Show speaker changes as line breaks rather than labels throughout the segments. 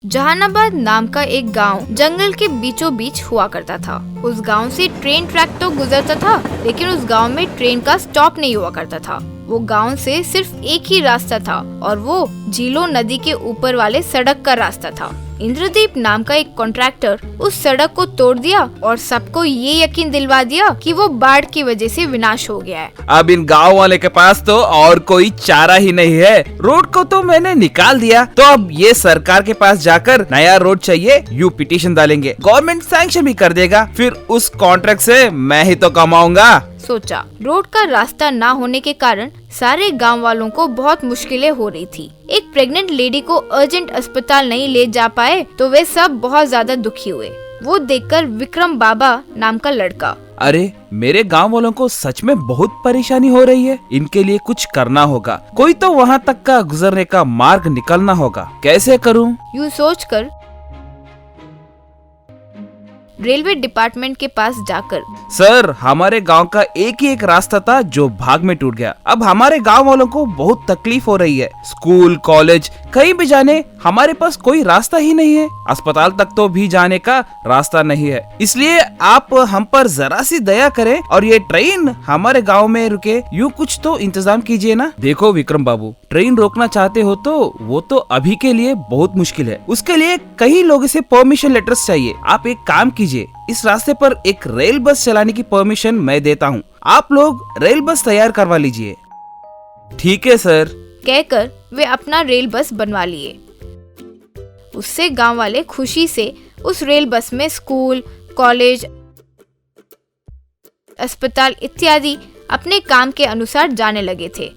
जहानाबाद नाम का एक गांव जंगल के बीचों बीच हुआ करता था। उस गांव से ट्रेन ट्रैक तो गुजरता था, लेकिन उस गांव में ट्रेन का स्टॉप नहीं हुआ करता था। वो गांव से सिर्फ एक ही रास्ता था और वो झीलों नदी के ऊपर वाले सड़क का रास्ता था। इंद्रदीप नाम का एक कॉन्ट्रैक्टर उस सड़क को तोड़ दिया और सबको ये यकीन दिलवा दिया कि वो बाढ़ की वजह से विनाश हो गया है।
अब इन गांव वाले के पास तो और कोई चारा ही नहीं है। रोड को तो मैंने निकाल दिया, तो अब ये सरकार के पास जाकर नया रोड चाहिए यूँ पिटीशन डालेंगे, गवर्नमेंट सैंक्शन भी कर देगा, फिर उस कॉन्ट्रैक्ट से मैं ही तो कमाऊंगा।
सोचा, रोड का रास्ता ना होने के कारण सारे गांव वालों को बहुत मुश्किलें हो रही थी। एक प्रेग्नेंट लेडी को अर्जेंट अस्पताल नहीं ले जा पाए तो वे सब बहुत ज्यादा दुखी हुए। वो देखकर विक्रम बाबा नाम का लड़का,
अरे मेरे गांव वालों को सच में बहुत परेशानी हो रही है, इनके लिए कुछ करना होगा, कोई तो वहाँ तक का गुजरने का मार्ग निकलना होगा, कैसे करूँ?
यूँ सोचकर रेलवे डिपार्टमेंट के पास जाकर,
सर हमारे गांव का एक ही एक रास्ता था जो भाग में टूट गया। अब हमारे गांव वालों को बहुत तकलीफ हो रही है, स्कूल कॉलेज कहीं भी जाने हमारे पास कोई रास्ता ही नहीं है, अस्पताल तक तो भी जाने का रास्ता नहीं है, इसलिए आप हम पर जरा सी दया करें और ये ट्रेन हमारे गाँव में रुके यूँ कुछ तो इंतजाम कीजिए ना। देखो विक्रम बाबू, ट्रेन रोकना चाहते हो तो वो तो अभी के लिए बहुत मुश्किल है, उसके लिए कई लोगों से परमिशन लेटर्स चाहिए। आप एक काम कीजिए, इस रास्ते पर एक रेल बस चलाने की परमिशन मैं देता हूँ, आप लोग रेल बस तैयार करवा लीजिए। ठीक है सर,
कहकर वे अपना रेल बस बनवा लिए। उससे गांव वाले खुशी से उस रेल बस में स्कूल, कॉलेज, अस्पताल इत्यादि अपने काम के अनुसार जाने लगे थे।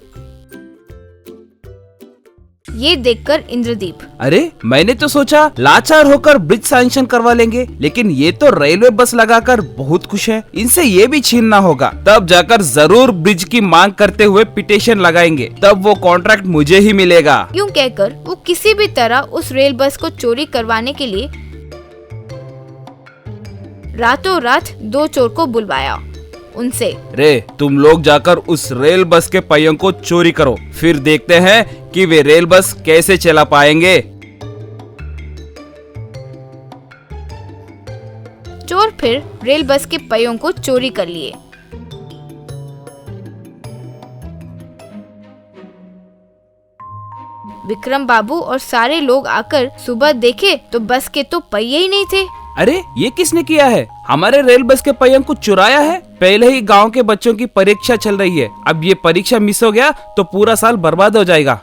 ये देखकर इंद्रदीप,
अरे मैंने तो सोचा लाचार होकर ब्रिज सैंक्शन करवा लेंगे, लेकिन ये तो रेलवे बस लगाकर बहुत खुश है, इनसे ये भी छीनना होगा, तब जाकर जरूर ब्रिज की मांग करते हुए पिटीशन लगाएंगे, तब वो कॉन्ट्रैक्ट मुझे ही मिलेगा।
यूँ कहकर वो किसी भी तरह उस रेल बस को चोरी करवाने के लिए रातों रात दो चोर को बुलवाया। उनसे,
रे तुम लोग जाकर उस रेल बस के पहियों को चोरी करो, फिर देखते हैं कि वे रेल बस कैसे चला पाएंगे।
चोर फिर रेल बस के पहियों को चोरी कर लिए। विक्रम बाबू और सारे लोग आकर सुबह देखे तो बस के तो पहिए ही नहीं थे।
अरे ये किसने किया है? हमारे रेल बस के पहियों को चुराया है। पहले ही गांव के बच्चों की परीक्षा चल रही है, अब ये परीक्षा मिस हो गया तो पूरा साल बर्बाद हो जाएगा।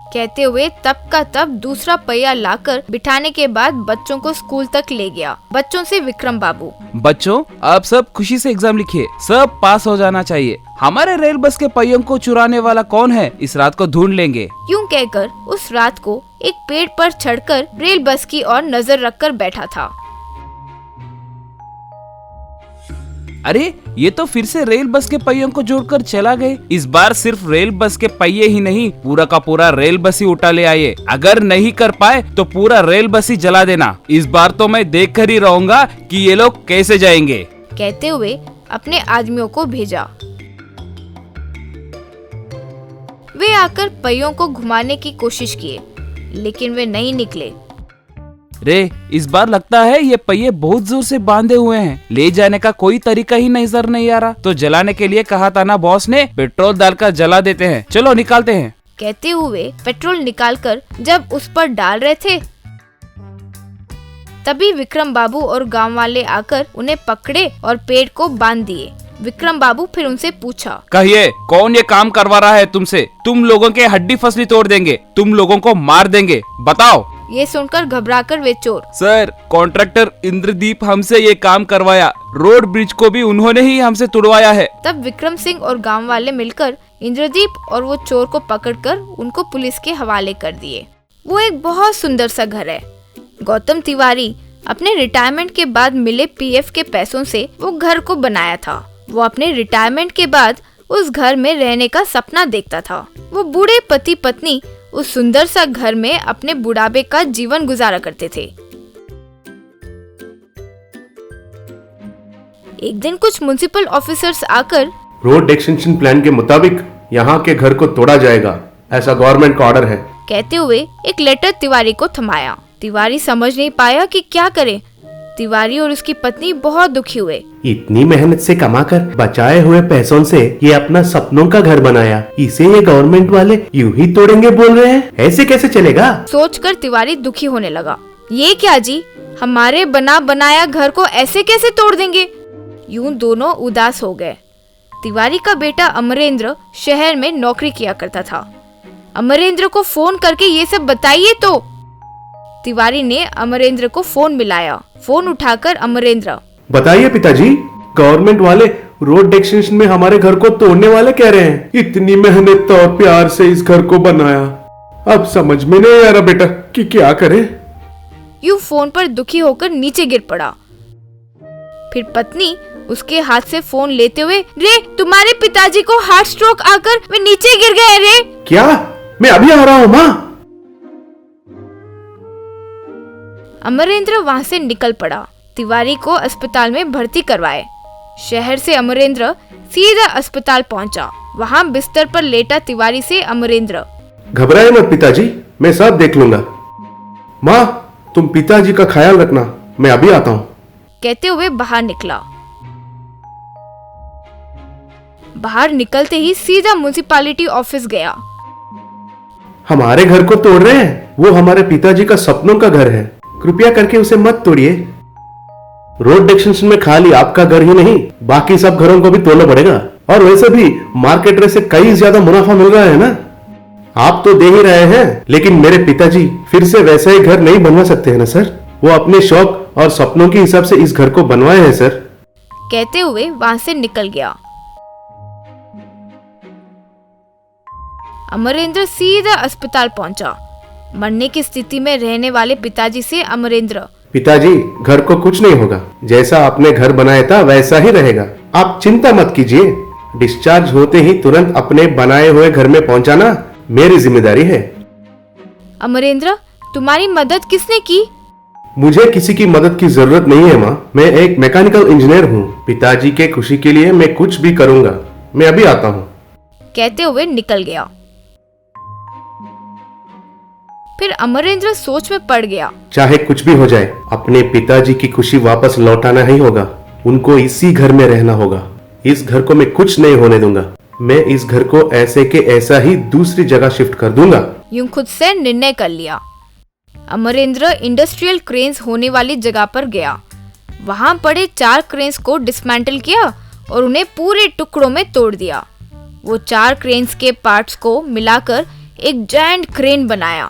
कहते हुए तब का तब दूसरा पहिया लाकर बिठाने के बाद बच्चों को स्कूल तक ले गया। बच्चों से विक्रम बाबू,
बच्चों आप सब खुशी से एग्जाम लिखिए, सब पास हो जाना चाहिए। हमारे रेल बस के पहियों को चुराने वाला कौन है, इस रात को ढूंढ लेंगे।
यूँ कहकर उस रात को एक पेड़ पर चढ़कर रेल बस की ओर नजर रखकर बैठा था।
अरे ये तो फिर से रेल बस के पहियों को जोड़कर चला गए। इस बार सिर्फ रेल बस के पहिए ही नहीं, पूरा का पूरा रेल बस ही उठा ले आए। अगर नहीं कर पाए तो पूरा रेल बस ही जला देना। इस बार तो मैं देख कर ही रहूंगा कि ये लोग कैसे जाएंगे।
कहते हुए अपने आदमियों को भेजा। वे आकर पहियों को घुमाने की कोशिश किए, लेकिन वे नहीं निकले।
रे इस बार लगता है ये पहिए बहुत जोर से बांधे हुए हैं, ले जाने का कोई तरीका ही नजर नहीं आ रहा। तो जलाने के लिए कहा था ना बॉस ने, पेट्रोल डालकर जला देते हैं, चलो निकालते हैं।
कहते हुए पेट्रोल निकालकर जब उस पर डाल रहे थे, तभी विक्रम बाबू और गांव वाले आकर उन्हें पकड़े और पेड़ को बांध दिए। विक्रम बाबू फिर उनसे पूछा, कहिए
कौन ये काम करवा रहा है तुमसे? तुम लोगों के हड्डी फसली तोड़ देंगे, तुम लोगों को मार देंगे, बताओ।
ये सुनकर घबराकर वे चोर,
सर कॉन्ट्रैक्टर इंद्रदीप हमसे ये काम करवाया, रोड ब्रिज को भी उन्होंने ही हमसे तुड़वाया है।
तब विक्रम सिंह और गांव वाले मिलकर इंद्रदीप और वो चोर को पकड़कर उनको पुलिस के हवाले कर दिए। वो एक बहुत सुंदर सा घर है। गौतम तिवारी अपने रिटायरमेंट के बाद मिले पीएफ के पैसों से वो घर को बनाया था। वो अपने रिटायरमेंट के बाद उस घर में रहने का सपना देखता था। वो बूढ़े पति पत्नी उस सुंदर सा घर में अपने बुढ़ापे का जीवन गुजारा करते थे। एक दिन कुछ म्युनिसिपल ऑफिसर्स आकर,
रोड एक्सटेंशन प्लान के मुताबिक यहाँ के घर को तोड़ा जाएगा, ऐसा गवर्नमेंट का ऑर्डर है।
कहते हुए एक लेटर तिवारी को थमाया। तिवारी समझ नहीं पाया कि क्या करे। तिवारी और उसकी पत्नी बहुत दुखी हुए।
इतनी मेहनत से कमाकर बचाए हुए पैसों से ये अपना सपनों का घर बनाया, इसे ये गवर्नमेंट वाले यूं ही तोड़ेंगे बोल रहे हैं, ऐसे कैसे चलेगा?
सोचकर तिवारी दुखी होने लगा। ये क्या जी, हमारे बना बनाया घर को ऐसे कैसे तोड़ देंगे? यूं दोनों उदास हो गए। तिवारी का बेटा अमरेंद्र शहर में नौकरी किया करता था। अमरेंद्र को फोन करके ये सब बताइए तो। तिवारी ने अमरेंद्र को फोन मिलाया। फोन उठाकर अमरेंद्र,
बताइए पिताजी, गवर्नमेंट वाले रोड एक्सटेंशन में हमारे घर को तोड़ने वाले कह रहे हैं। इतनी मेहनत और प्यार से इस घर को बनाया, अब समझ में नहीं आ रहा बेटा कि क्या करे।
यूं फोन पर दुखी होकर नीचे गिर पड़ा। फिर पत्नी उसके हाथ से फोन लेते हुए, रे तुम्हारे पिताजी को हार्ट स्ट्रोक आकर वे नीचे गिर गए रे।
क्या? मैं अभी आ रहा हूँ माँ।
अमरेंद्र वहां से निकल पड़ा। तिवारी को अस्पताल में भर्ती करवाए। शहर से अमरेंद्र सीधा अस्पताल पहुंचा। वहां बिस्तर पर लेटा तिवारी से अमरेंद्र,
घबराए मत पिताजी, मैं सब देख लूंगा। माँ तुम पिताजी का ख्याल रखना, मैं अभी आता हूँ।
कहते हुए बाहर निकला। बाहर निकलते ही सीधा म्युनिसिपैलिटी ऑफिस गया।
हमारे घर को तोड़ रहे हैं, वो हमारे पिताजी का सपनों का घर है, कृपया करके उसे मत तोड़िए। रोड एक्सटेंशन में खाली आपका घर ही नहीं, बाकी सब घरों को भी तोड़ना पड़ेगा। और वैसे भी मार्केट रेट से कई ज्यादा मुनाफा मिल रहा है ना। आप तो दे ही रहे हैं, लेकिन मेरे पिताजी फिर से वैसा ही घर नहीं बनवा सकते हैं ना सर। वो अपने शौक और सपनों के हिसाब से इस घर को बनवाए हैं सर।
कहते हुए वहां से निकल गया। अमरेंद्र सीधा अस्पताल पहुंचा। मरने की स्थिति में रहने वाले पिताजी से अमरेंद्र,
पिताजी घर को कुछ नहीं होगा, जैसा आपने घर बनाया था वैसा ही रहेगा, आप चिंता मत कीजिए। डिस्चार्ज होते ही तुरंत अपने बनाए हुए घर में पहुंचाना मेरी जिम्मेदारी है।
अमरेंद्र तुम्हारी मदद किसने की?
मुझे किसी की मदद की जरूरत नहीं है माँ, मैं एक मैकेनिकल इंजीनियर हूँ। पिताजी के खुशी के लिए मैं कुछ भी करूँगा, मैं अभी आता हूँ।
कहते हुए निकल गया। फिर अमरेंद्र सोच में पड़ गया।
चाहे कुछ भी हो जाए, अपने पिताजी की खुशी वापस लौटाना ही होगा। उनको इसी घर में रहना होगा। इस घर को मैं कुछ नहीं होने दूंगा। मैं इस घर को ऐसे के ऐसा ही दूसरी जगह शिफ्ट कर दूंगा।
यूं खुद से निर्णय कर लिया। अमरेंद्र इंडस्ट्रियल क्रेन्स होने वाली जगह पर गया। वहां पड़े 4 क्रेन्स को डिसमेंटल किया और उन्हें पूरे टुकड़ों में तोड़ दिया। वो 4 क्रेन्स के पार्ट्स को मिलाकर एक जायंट क्रेन बनाया।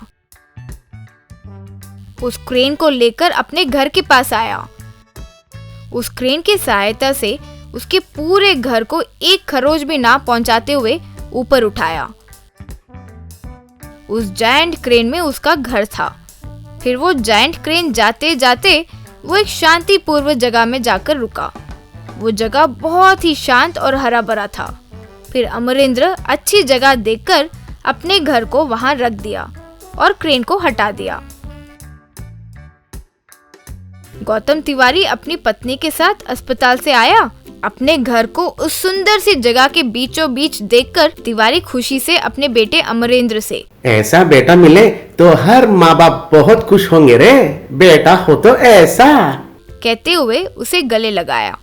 उस क्रेन को लेकर अपने घर के पास आया। उस क्रेन की सहायता से उसके पूरे घर को एक खरोच भी ना पहुंचाते हुए ऊपर उठाया। उस जायंट क्रेन में उसका घर था। फिर वो जायंट क्रेन जाते जाते वो एक शांतिपूर्वक जगह में जाकर रुका। वो जगह बहुत ही शांत और हरा भरा था। फिर अमरेंद्र अच्छी जगह देखकर अपने घर को वहां रख दिया और क्रेन को हटा दिया। गौतम तिवारी अपनी पत्नी के साथ अस्पताल से आया। अपने घर को उस सुंदर सी जगह के बीचों बीच देखकर तिवारी खुशी से अपने बेटे अमरेंद्र से,
ऐसा बेटा मिले तो हर माँ बाप बहुत खुश होंगे रे, बेटा हो तो ऐसा,
कहते हुए उसे गले लगाया।